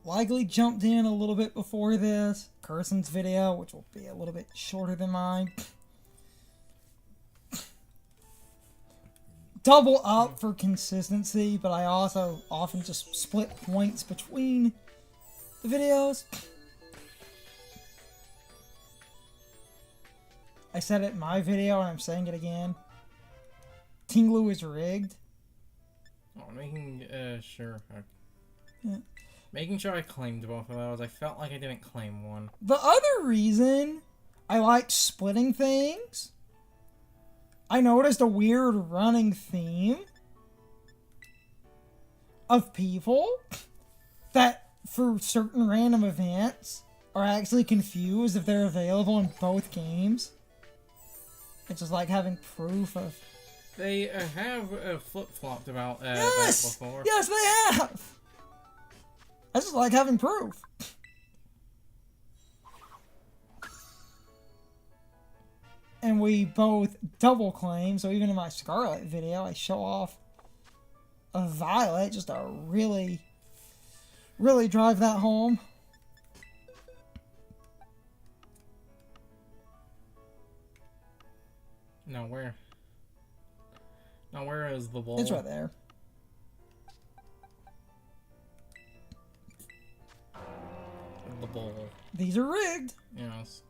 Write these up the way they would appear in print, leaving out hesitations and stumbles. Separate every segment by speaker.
Speaker 1: likely jumped in a little bit before this, Carson's video, which will be a little bit shorter than mine. Double up for consistency, but I also often just split points between the videos. I said it in my video, and I'm saying it again. Ting-Lu is rigged.
Speaker 2: Oh, sure.
Speaker 1: Yeah.
Speaker 2: Making sure I claimed both of those. I felt like I didn't claim one.
Speaker 1: The other reason I like splitting things, I noticed a weird running theme of people that, for certain random events, are actually confused if they're available in both games. It's just like having proof of...
Speaker 2: They have flip-flopped about that before.
Speaker 1: Yes, they have! I just like having proof. And we both double claim, so even in my Scarlet video, I show off a Violet just to really, really drive that home.
Speaker 2: Now where? Now where is the bowl?
Speaker 1: It's right there.
Speaker 2: The bowl.
Speaker 1: These are rigged.
Speaker 2: Yes.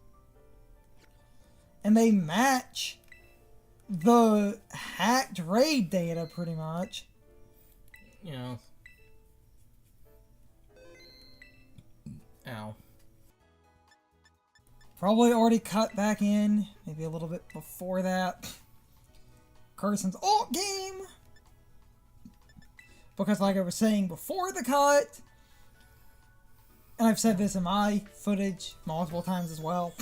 Speaker 1: And they match the hacked raid data pretty much.
Speaker 2: Yes. Ow.
Speaker 1: Probably already cut back in, maybe a little bit before that. Carson's alt game. Because like I was saying before the cut, and I've said this in my footage multiple times as well.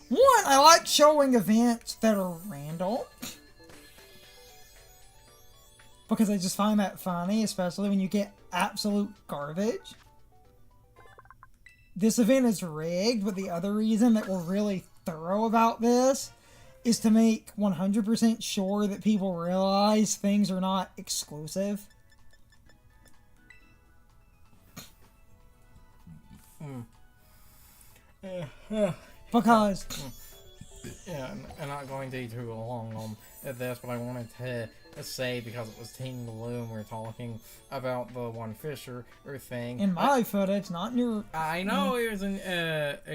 Speaker 1: One, I like showing events that are random. Because I just find that funny, especially when you get absolute garbage. This event is rigged, but the other reason that we're really thorough about this is to make 100% sure that people realize things are not exclusive. Because...
Speaker 2: Yeah, I'm not going to be too long on this, but I wanted to say, because it was Ting-Lu and we were talking about the one Fisher thing.
Speaker 1: In my footage, not in your...
Speaker 2: I know it was in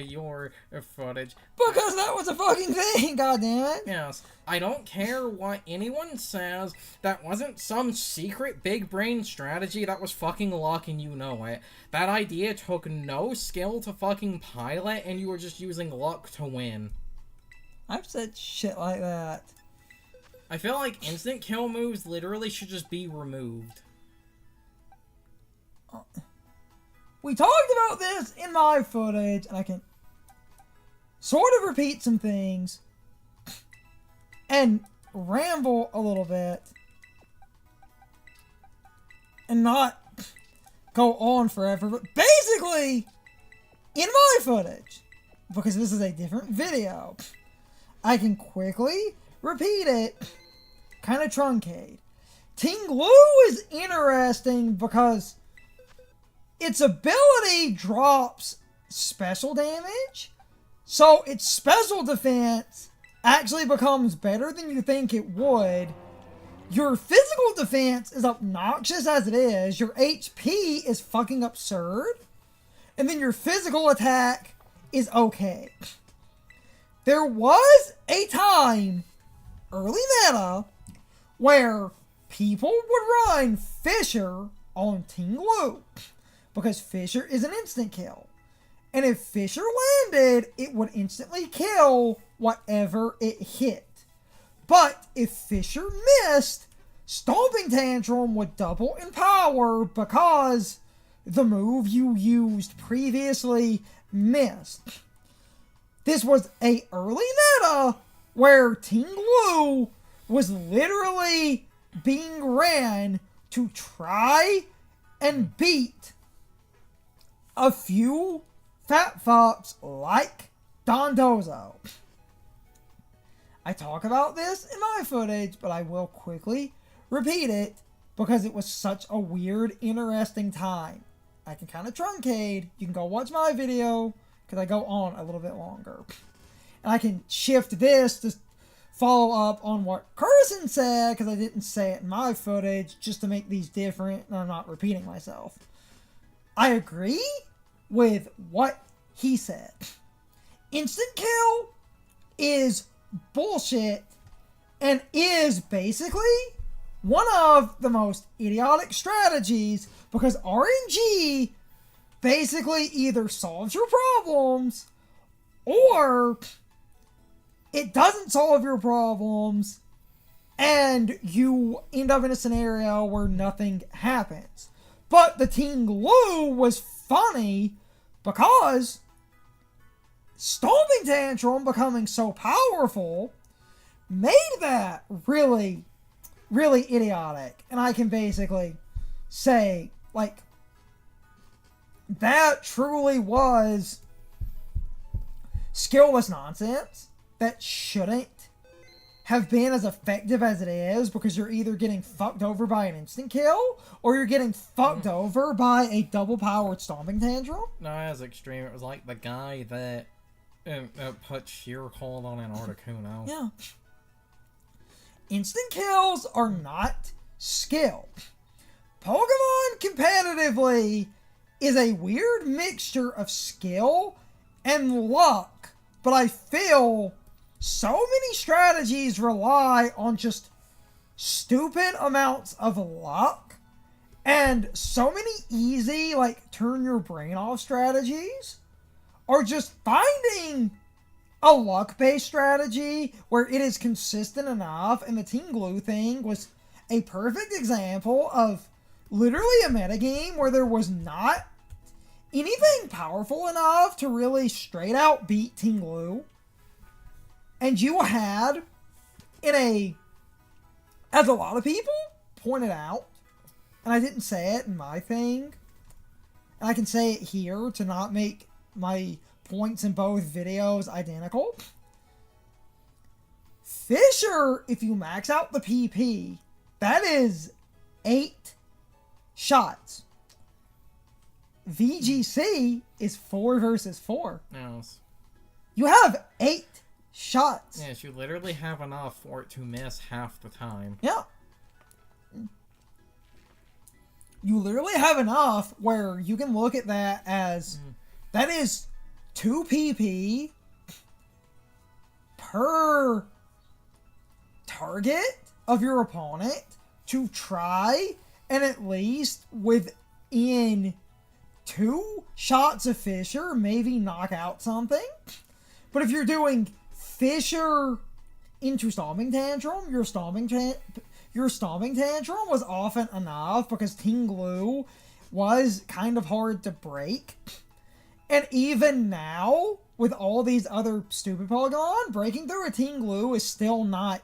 Speaker 2: your footage.
Speaker 1: Because that was a fucking thing, goddammit!
Speaker 2: Yes. I don't care what anyone says, that wasn't some secret big brain strategy, that was fucking luck and you know it. That idea took no skill to fucking pilot and you were just using luck to win.
Speaker 1: I've said shit like that.
Speaker 2: I feel like instant kill moves literally should just be removed.
Speaker 1: We talked about this in my footage, and I can sort of repeat some things and ramble a little bit and not go on forever, but basically, in my footage, because this is a different video, I can quickly repeat it, kind of truncate. Ting-Lu is interesting because its ability drops special damage, so its special defense actually becomes better than you think it would. Your physical defense is obnoxious as it is, your HP is fucking absurd, and then your physical attack is okay. There was a time, early meta, where people would run Fisher on Ting-Lu, because Fisher is an instant kill. And if Fisher landed, it would instantly kill whatever it hit. But if Fisher missed, Stomping Tantrum would double in power because the move you used previously missed. This was a early meta where Ting-Lu was literally being ran to try and beat a few fat fucks like Dondozo. I talk about this in my footage, but I will quickly repeat it because it was such a weird, interesting time. I can kind of truncate. You can go watch my video, because I go on a little bit longer. And I can shift this to follow up on what Carson said, because I didn't say it in my footage, just to make these different, and I'm not repeating myself. I agree with what he said. Instant kill is bullshit, and is basically one of the most idiotic strategies, because RNG basically either solves your problems or it doesn't solve your problems and you end up in a scenario where nothing happens. But the Ting-Lu was funny because Stomping Tantrum becoming so powerful made that really, really idiotic. And I can basically say, like, that truly was skillless nonsense that shouldn't have been as effective as it is, because you're either getting fucked over by an instant kill or you're getting fucked over by a double powered Stomping Tantrum.
Speaker 2: No, it was extreme. It was like the guy that put sheer cold on an Articuno.
Speaker 1: Yeah. Instant kills are not skill. Pokemon competitively is a weird mixture of skill and luck, but I feel so many strategies rely on just stupid amounts of luck, and so many easy, like, turn your brain off strategies are just finding a luck-based strategy where it is consistent enough, and the Ting-Lu thing was a perfect example of literally a metagame where there was not anything powerful enough to really straight out beat Ting-Lu. And you had, as a lot of people pointed out, and I didn't say it in my thing, and I can say it here to not make my points in both videos identical. Fisher, if you max out the PP, that is 8 shots. VGC is 4 versus 4.
Speaker 2: Yes.
Speaker 1: You have 8 shots.
Speaker 2: Yes, you literally have enough for it to miss half the time.
Speaker 1: Yeah. You literally have enough where you can look at that as that is 2 PP per target of your opponent to try and at least within 2 shots of Fisher maybe knock out something. But if you're doing Fisher into Stomping Tantrum, your Stomping Tantrum was often enough because Ting-Lu was kind of hard to break. And even now, with all these other stupid Pokemon, breaking through a Ting-Lu is still not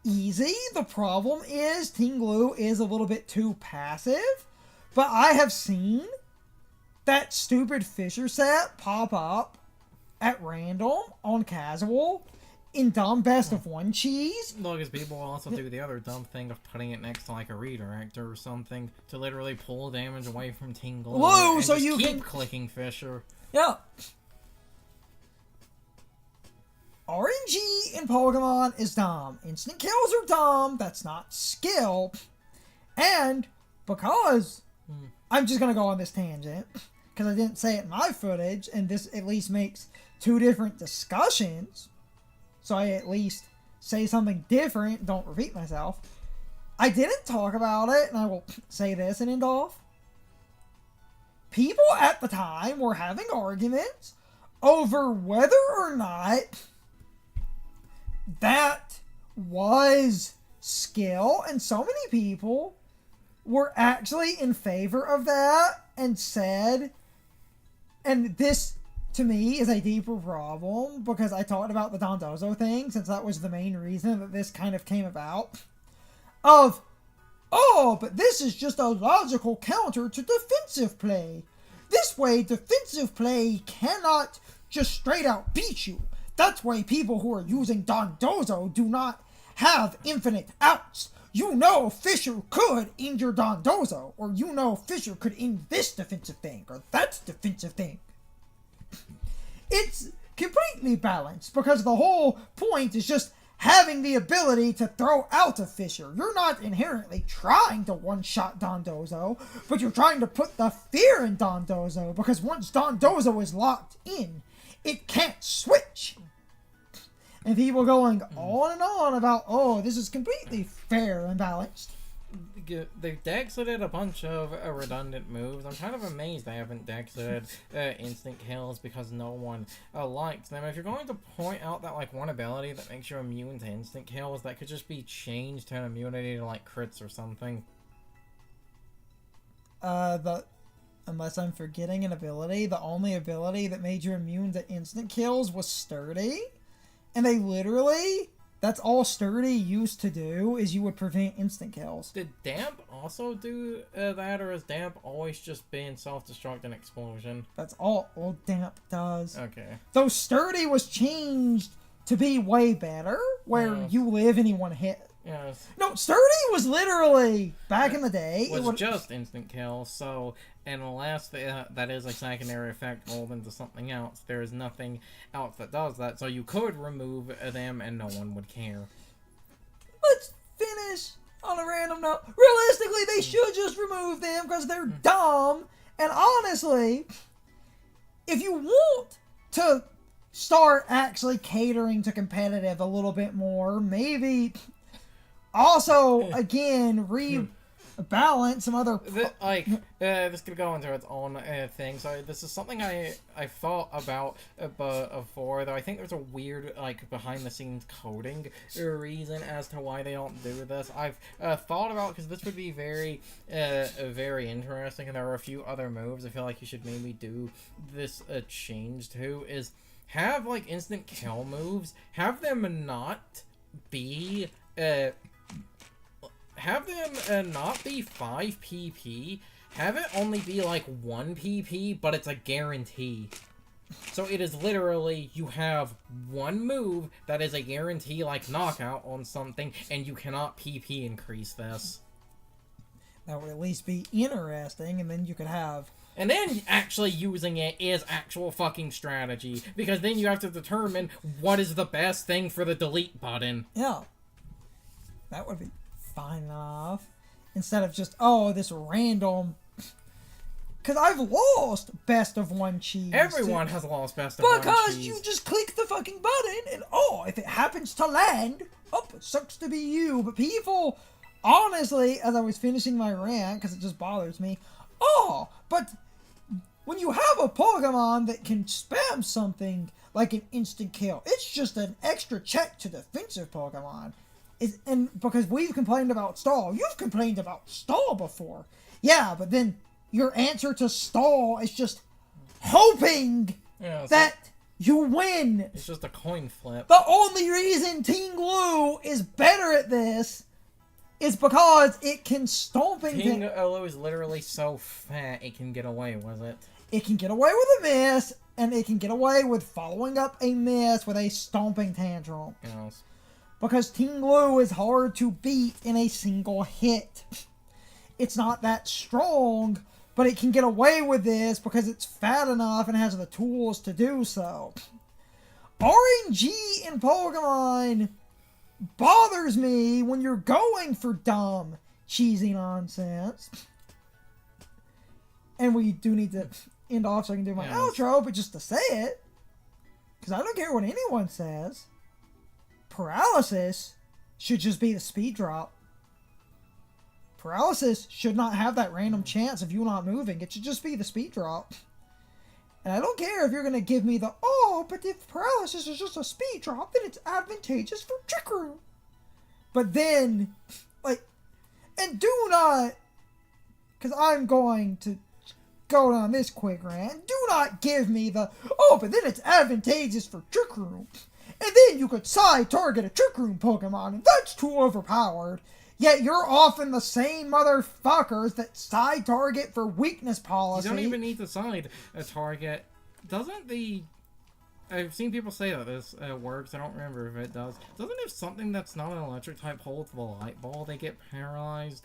Speaker 1: easy. The problem is Ting-Lu is a little bit too passive. But I have seen that stupid Fisher set pop up at random on casual in dumb best of 1 cheese.
Speaker 2: Look, as people will also do the other dumb thing of putting it next to like a redirector or something to literally pull damage away from Ting-Lu.
Speaker 1: So
Speaker 2: just
Speaker 1: you
Speaker 2: keep
Speaker 1: can
Speaker 2: clicking Fisher.
Speaker 1: Yeah. RNG in Pokemon is dumb. Instant kills are dumb. That's not skill. And because I'm just gonna go on this tangent because I didn't say it in my footage, and this at least makes 2 different discussions, so I at least say something different, don't repeat myself. I didn't talk about it, and I will say this and end off. People at the time were having arguments over whether or not that was skill, and so many people were actually in favor of that and said, and this to me is a deeper problem because I talked about the Dondozo thing since that was the main reason that this kind of came about, of, oh, but this is just a logical counter to defensive play. This way, defensive play cannot just straight out beat you. That's why people who are using Dondozo do not have infinite outs. You know Fisher could injure Dondozo, or you know Fisher could end this defensive thing, or that defensive thing. It's completely balanced, because the whole point is just having the ability to throw out a Fisher. You're not inherently trying to one-shot Dondozo, but you're trying to put the fear in Dondozo, because once Dondozo is locked in, it can't switch. And people going on and on about, oh, this is completely fair and balanced.
Speaker 2: They've dexited a bunch of redundant moves. I'm kind of amazed they haven't dexited instant kills because no one likes them. If you're going to point out that like one ability that makes you immune to instant kills, that could just be changed to an immunity to like crits or something.
Speaker 1: Unless I'm forgetting an ability, the only ability that made you immune to instant kills was Sturdy. And they literally, that's all Sturdy used to do, is you would prevent instant kills.
Speaker 2: Did Damp also do that, or has Damp always just been self-destruct and explosion?
Speaker 1: That's all old Damp does.
Speaker 2: Okay.
Speaker 1: Though Sturdy was changed to be way better, where you live and he one hit.
Speaker 2: Yes.
Speaker 1: No, Sturdy was literally, back in the day,
Speaker 2: it was just instant kill, so unless that is a secondary effect rolled into something else, there is nothing else that does that, so you could remove them and no one would care.
Speaker 1: Let's finish on a random note. Realistically, they should just remove them because they're dumb, and honestly, if you want to start actually catering to competitive a little bit more, maybe also, again, rebalance some other...
Speaker 2: this could go into its own thing. So this is something I thought about before, though I think there's a weird, like, behind-the-scenes coding reason as to why they don't do this. I've thought about, because this would be very, very interesting, and there are a few other moves I feel like you should maybe do this change to, is have, like, instant kill moves, have them not be... have them not be 5 PP, have it only be like 1 PP, but it's a guarantee. So it is literally, you have one move that is a guarantee like knockout on something, and you cannot PP increase this.
Speaker 1: That would at least be interesting, and then you could have...
Speaker 2: And then actually using it is actual fucking strategy, because then you have to determine what is the best thing for the delete button.
Speaker 1: Yeah. That would be fine enough. Instead of just, oh, this random... Because I've lost best of one cheese.
Speaker 2: Everyone has lost best of one cheese.
Speaker 1: Because you just click the fucking button, and oh, if it happens to land, oh, it sucks to be you. But people, honestly, as I was finishing my rant, because it just bothers me, oh, but when you have a Pokemon that can spam something like an instant kill, it's just an extra check to defensive Pokemon. And because we've complained about stall, you've complained about stall before. Yeah, but then your answer to stall is just hoping that you win.
Speaker 2: It's just a coin flip.
Speaker 1: The only reason Ting-Lu is better at this is because it can stomping...
Speaker 2: Ting-Lu is literally so fat it can get away with it.
Speaker 1: It can get away with a miss, and it can get away with following up a miss with a stomping tantrum.
Speaker 2: Yes.
Speaker 1: Because Ting-Lu is hard to beat in a single hit. It's not that strong, but it can get away with this because it's fat enough and has the tools to do so. RNG in Pokemon bothers me when you're going for dumb, cheesy nonsense. And we do need to end off so I can do my outro, but just to say it, because I don't care what anyone says, paralysis should just be the speed drop. Paralysis should not have that random chance of you not moving. It should just be the speed drop. And I don't care if you're going to give me the, oh, but if paralysis is just a speed drop, then it's advantageous for Trick Room. But then, like, and do not, because I'm going to go down this quick rant, do not give me the, oh, but then it's advantageous for Trick Room. And then you could side target a Trick Room Pokemon, and that's too overpowered. Yet you're often the same motherfuckers that side target for weakness policy.
Speaker 2: You don't even need to side a target. Doesn't the I've seen people say that this works. I don't remember if it does. Doesn't if something that's not an electric type hold to the light ball, they get paralyzed?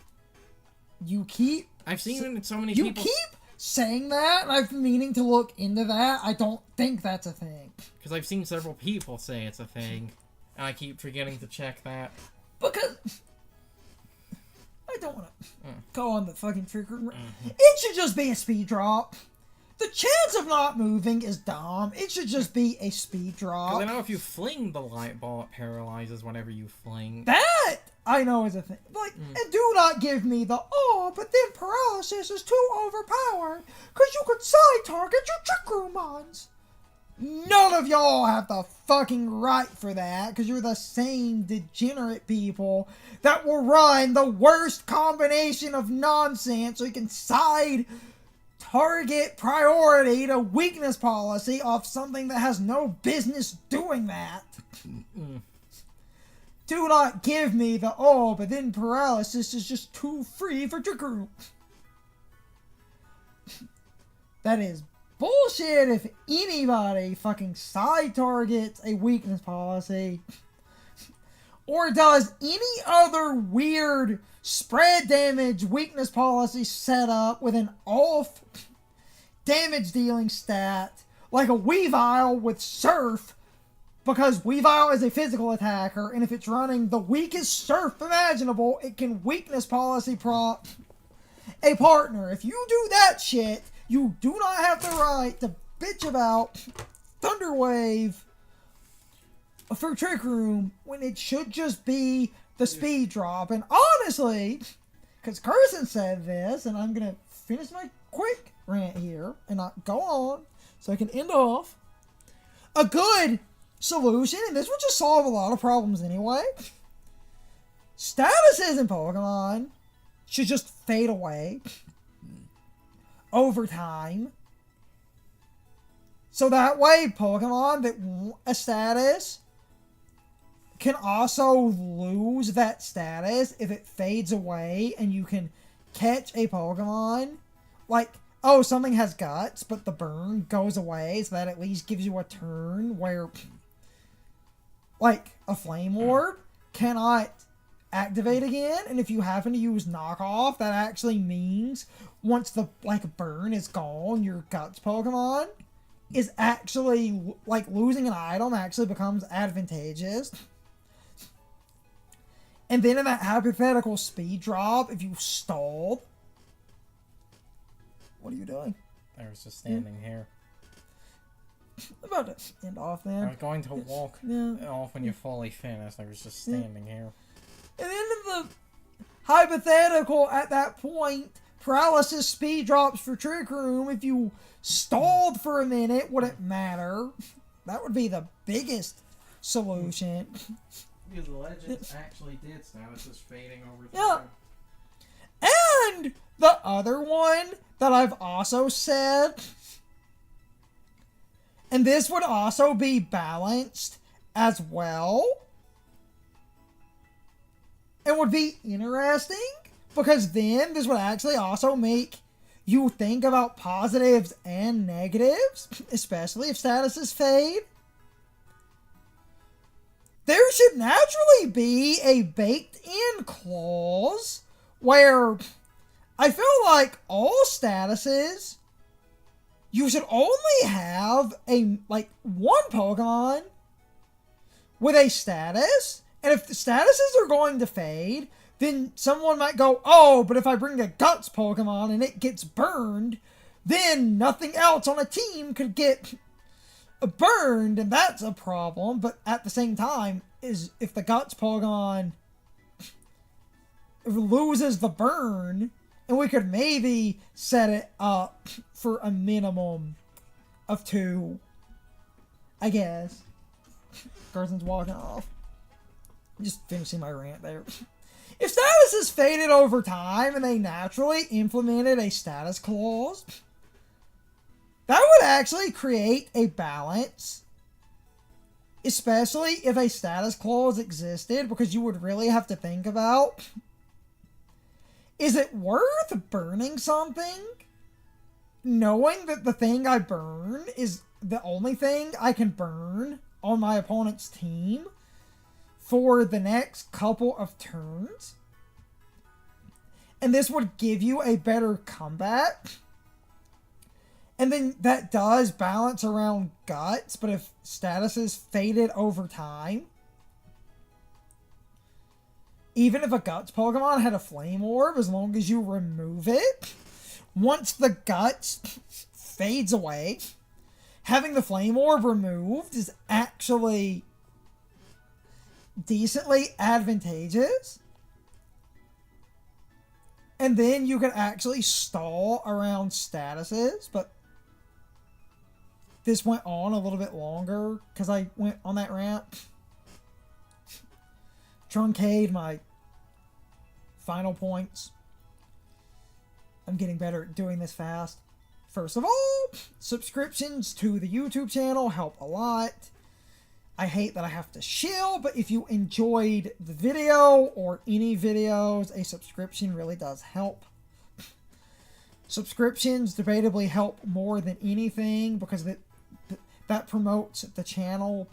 Speaker 1: You keep...
Speaker 2: I've seen so many
Speaker 1: you
Speaker 2: people...
Speaker 1: You keep saying that, and I've been meaning to look into that. I don't think that's a thing.
Speaker 2: Because I've seen several people say it's a thing, and I keep forgetting to check that.
Speaker 1: Because... I don't want to go on the fucking trigger. It should just be a speed drop. The chance of not moving is dumb. It should just be a speed drop.
Speaker 2: Because I know if you fling the light ball, it paralyzes whenever you fling.
Speaker 1: That I know is a thing. Like, and do not give me the, oh, but then paralysis is too overpowered because you could side target your trick room mons. None of y'all have the fucking right for that because you're the same degenerate people that will run the worst combination of nonsense so you can side target priority to weakness policy off something that has no business doing that. Do not give me the, oh, but then paralysis is just too free for trick room. That is bullshit if anybody fucking side targets a weakness policy or does any other weird spread damage weakness policy set up with an off damage dealing stat like a Weavile with Surf, because Weavile is a physical attacker, and if it's running the weakest Surf imaginable, it can weakness policy prompt a partner. If you do that shit, you do not have the right to bitch about Thunderwave for Trick Room when it should just be the speed drop. And honestly, because Carson said this, and I'm going to finish my quick rant here and not go on so I can end off. A good solution, and this would just solve a lot of problems anyway. Statuses in Pokemon should just fade away over time. So that way, Pokemon that want a status can also lose that status if it fades away and you can catch a Pokemon. Like, oh, something has guts, but the burn goes away, so that at least gives you a turn where, like, a Flame Orb cannot activate again, and if you happen to use knockoff, that actually means once the burn is gone, your guts Pokemon is actually losing an item actually becomes advantageous. And then in that hypothetical speed drop, if you stalled, what are you doing?
Speaker 2: I was just standing here.
Speaker 1: I'm about to end off then.
Speaker 2: I was going to walk off when you're fully finished. I was just standing here.
Speaker 1: And then in the hypothetical, at that point, paralysis speed drops for Trick Room. If you stalled for a minute, would it matter? That would be the biggest solution.
Speaker 2: Because Legends actually did statuses fading over time.
Speaker 1: Yeah. And the other one that I've also said, and this would also be balanced as well, and would be interesting, because then this would actually also make you think about positives and negatives, especially if statuses fade. There should naturally be a baked-in clause where I feel like all statuses, you should only have one Pokemon with a status. And if the statuses are going to fade, then someone might go, oh, but if I bring a Guts Pokemon and it gets burned, then nothing else on a team could get burned, and that's a problem. But at the same time, is if the Guts Pokemon loses the burn, and we could maybe set it up for a minimum of 2, I guess. Carson's walking off. Just finishing my rant there. If statuses faded over time and they naturally implemented a status clause, that would actually create a balance. Especially if a status clause existed, because you would really have to think about, is it worth burning something knowing that the thing I burn is the only thing I can burn on my opponent's team for the next couple of turns. And this would give you a better comeback. And then that does balance around Guts, but if statuses faded over time, even if a Guts Pokemon had a Flame Orb, as long as you remove it, once the Guts fades away, having the Flame Orb removed is actually decently advantageous. And then you can actually stall around statuses, but this went on a little bit longer because I went on that rant. Truncate my final points. I'm getting better at doing this fast. First of all, subscriptions to the YouTube channel help a lot. I hate that I have to shill, but if you enjoyed the video or any videos, a subscription really does help. Subscriptions debatably help more than anything because that promotes the channel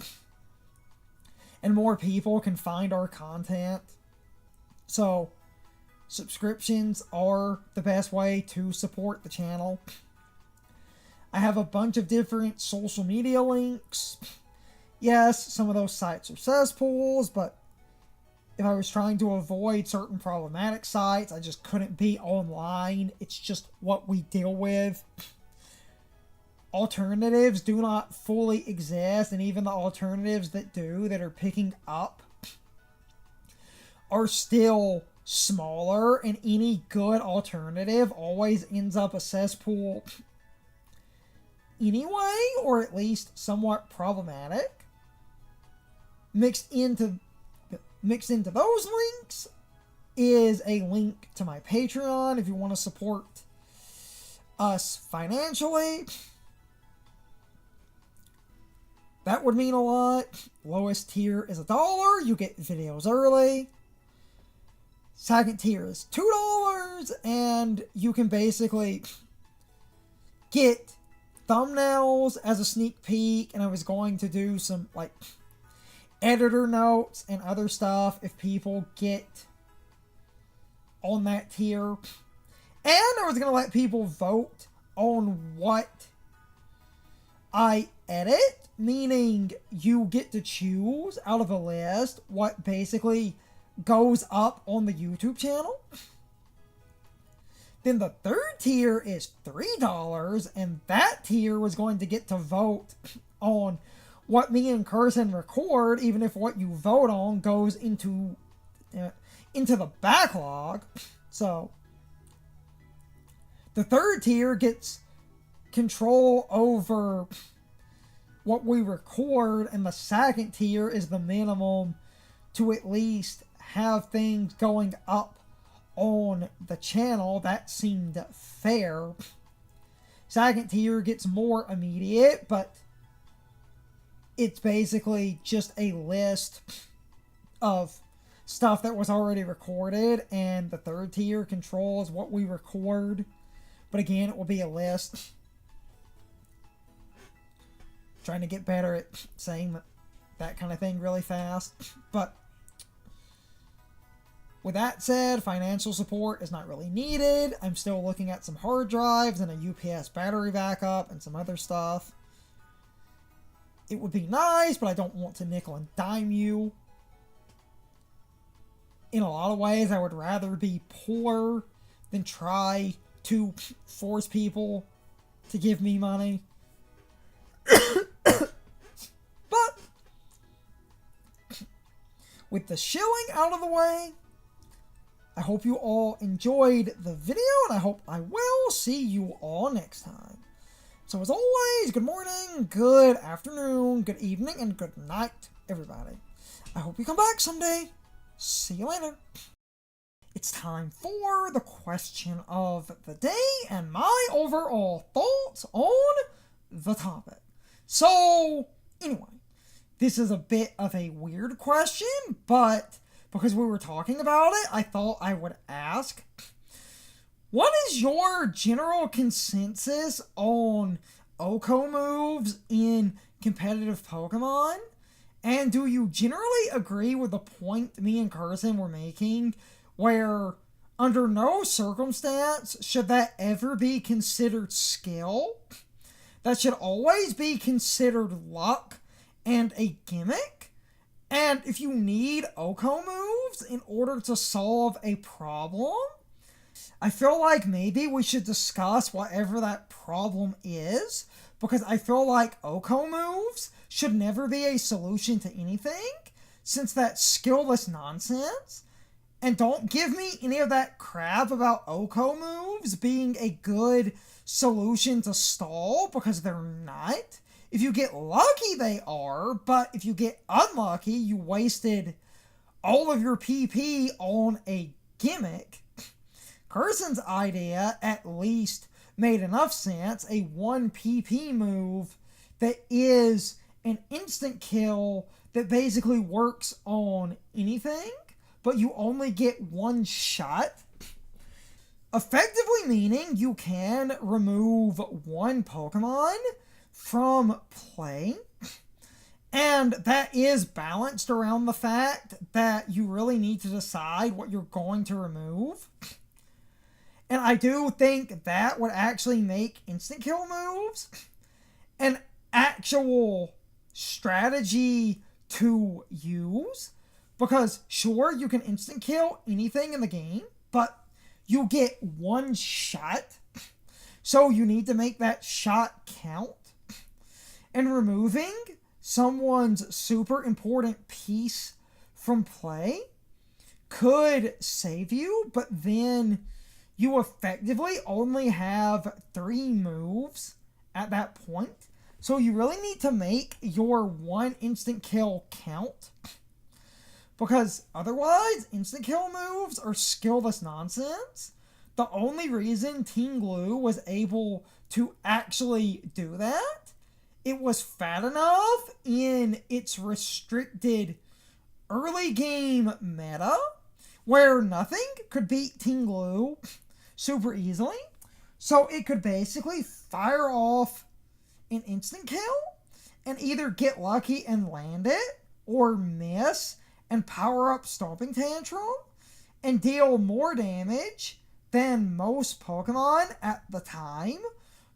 Speaker 1: and more people can find our content. So, subscriptions are the best way to support the channel. I have a bunch of different social media links. Yes, some of those sites are cesspools, but if I was trying to avoid certain problematic sites, I just couldn't be online. It's just what we deal with. Alternatives do not fully exist, and even the alternatives that do, that are picking up, are still smaller, and any good alternative always ends up a cesspool anyway, or at least somewhat problematic. Mixed into those links is a link to my Patreon if you want to support us financially. That would mean a lot. Lowest tier is $1. You get videos early. Second tier is $2, and you can basically get thumbnails as a sneak peek, and I was going to do some, like, editor notes and other stuff if people get on that tier. And I was going to let people vote on what I edit, meaning you get to choose out of a list what basically goes up on the YouTube channel. Then the third tier is $3, and that tier was going to get to vote on what me and Carson record, even if what you vote on goes into the backlog. So the third tier gets control over what we record, and the second tier is the minimum to at least have things going up on the channel. That seemed fair. Second tier gets more immediate, but it's basically just a list of stuff that was already recorded, and the third tier controls what we record. But again, it will be a list. Trying to get better at saying that kind of thing really fast. But with that said, financial support is not really needed. I'm still looking at some hard drives and a UPS battery backup and some other stuff. It would be nice, but I don't want to nickel and dime you. In a lot of ways, I would rather be poor than try to force people to give me money. But with the shilling out of the way, I hope you all enjoyed the video, and I hope I will see you all next time. So as always, good morning, good afternoon, good evening, and good night, everybody. I hope you come back someday. See you later. It's time for the question of the day and my overall thoughts on the topic. So, anyway, this is a bit of a weird question, but because we were talking about it, I thought I would ask, what is your general consensus on OHKO moves in competitive Pokemon? And do you generally agree with the point me and Carson were making, where under no circumstance should that ever be considered skill? That should always be considered luck and a gimmick? And if you need OHKO moves in order to solve a problem, I feel like maybe we should discuss whatever that problem is, because I feel like OHKO moves should never be a solution to anything, since that's skillless nonsense. And don't give me any of that crap about OHKO moves being a good solution to stall, because they're not. If you get lucky, they are, but if you get unlucky, you wasted all of your PP on a gimmick. Carson's idea at least made enough sense. A 1 PP move that is an instant kill that basically works on anything, but you only get one shot. Effectively meaning you can remove one Pokemon from play, and that is balanced around the fact that you really need to decide what you're going to remove. And I do think that would actually make instant kill moves an actual strategy to use, because sure, you can instant kill anything in the game, but you get one shot, so you need to make that shot count. And removing someone's super important piece from play could save you, but then you effectively only have 3 moves at that point. So you really need to make your one instant kill count, because otherwise instant kill moves are skillless nonsense. The only reason Ting-Lu was able to actually do that, it was fat enough in its restricted early game meta where nothing could beat Ting-Lu super easily. So it could basically fire off an instant kill and either get lucky and land it, or miss and power up Stomping Tantrum and deal more damage than most Pokemon at the time,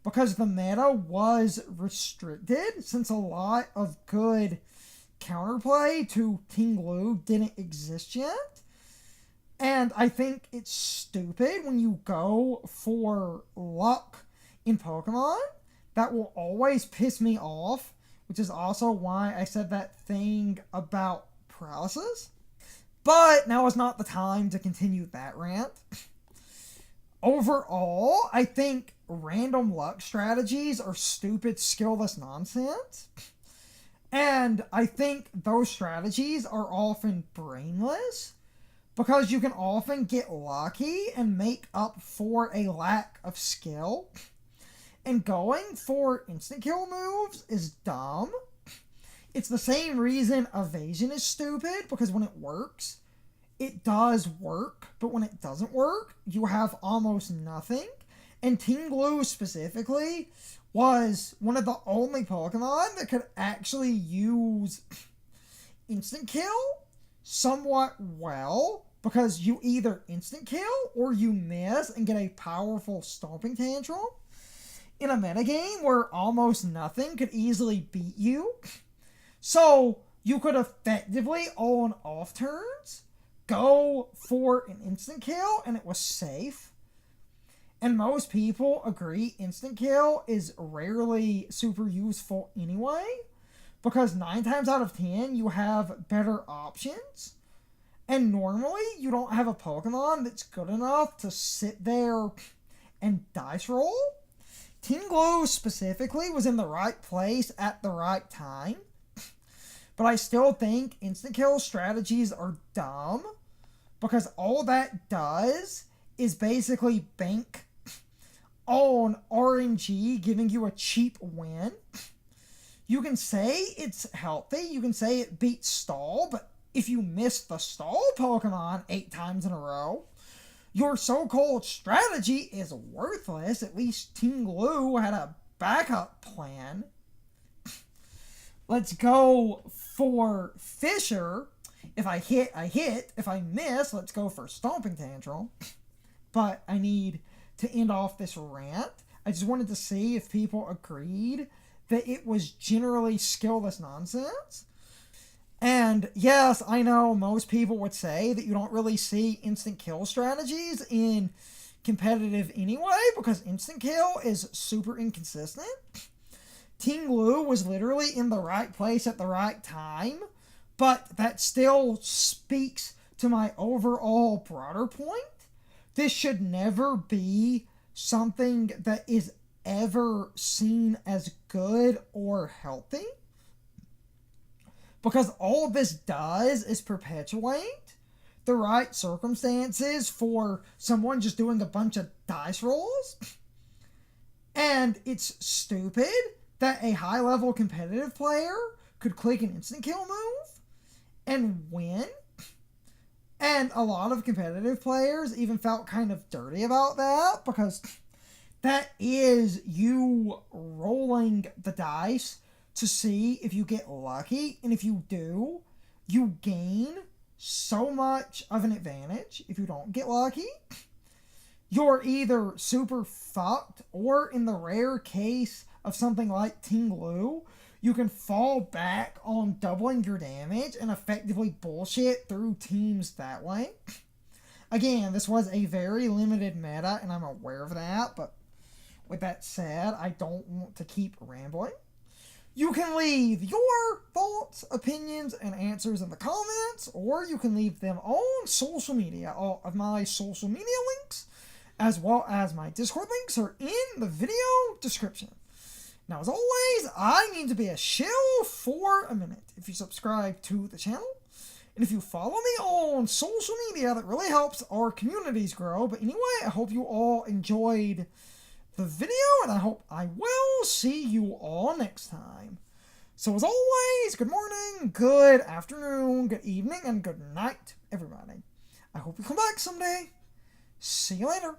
Speaker 1: because the meta was restricted, since a lot of good counterplay to Ting-Lu didn't exist yet. And I think it's stupid when you go for luck in Pokemon. That will always piss me off, which is also why I said that thing about paralysis. But now is not the time to continue that rant. Overall, I think random luck strategies are stupid, skillless nonsense. And I think those strategies are often brainless, because you can often get lucky and make up for a lack of skill. And going for instant kill moves is dumb. It's the same reason evasion is stupid, because when it works, it does work, but when it doesn't work, you have almost nothing. And Ting-Lu specifically was one of the only Pokemon that could actually use instant kill somewhat well, because you either instant kill or you miss and get a powerful Stomping Tantrum in a metagame where almost nothing could easily beat you. So you could effectively, on off turns, go for an instant kill and it was safe. And most people agree instant kill is rarely super useful anyway, because 9 times out of 10 you have better options. And normally you don't have a Pokemon that's good enough to sit there and dice roll. Ting-Lu specifically was in the right place at the right time. But I still think instant kill strategies are dumb, because all that does is basically bank on RNG giving you a cheap win. You can say it's healthy, you can say it beats stall, but if you miss the stall Pokemon 8 times in a row, Your so-called strategy is worthless. At least Ting-Lu had a backup plan. Let's go for Fisher. If I hit, I hit. If I miss, let's go for Stomping Tantrum. But I need to end off this rant. I just wanted to see if people agreed that it was generally skillless nonsense. And yes, I know most people would say that you don't really see instant kill strategies in competitive anyway, because instant kill is super inconsistent. Ting-Lu was literally in the right place at the right time, but that still speaks to my overall broader point. This should never be something that is ever seen as good or healthy, because all this does is perpetuate the right circumstances for someone just doing a bunch of dice rolls. And it's stupid that a high-level competitive player could click an instant kill move and win. And a lot of competitive players even felt kind of dirty about that, because that is you rolling the dice to see if you get lucky, and if you do, you gain so much of an advantage. If you don't get lucky, you're either super fucked, or in the rare case of something like Ting-Lu, you can fall back on doubling your damage and effectively bullshit through teams that way. Again, this was a very limited meta, and I'm aware of that, but with that said, I don't want to keep rambling. You can leave your thoughts, opinions, and answers in the comments, or you can leave them on social media. All of my social media links, as well as my Discord links, are in the video description. Now, as always, I need to be a shill for a minute. If you subscribe to the channel, and if you follow me on social media, that really helps our communities grow. But anyway, I hope you all enjoyed the video, and I hope I will see you all next time. So as always, good morning, good afternoon, good evening, and good night, everybody. I hope you come back someday. See you later.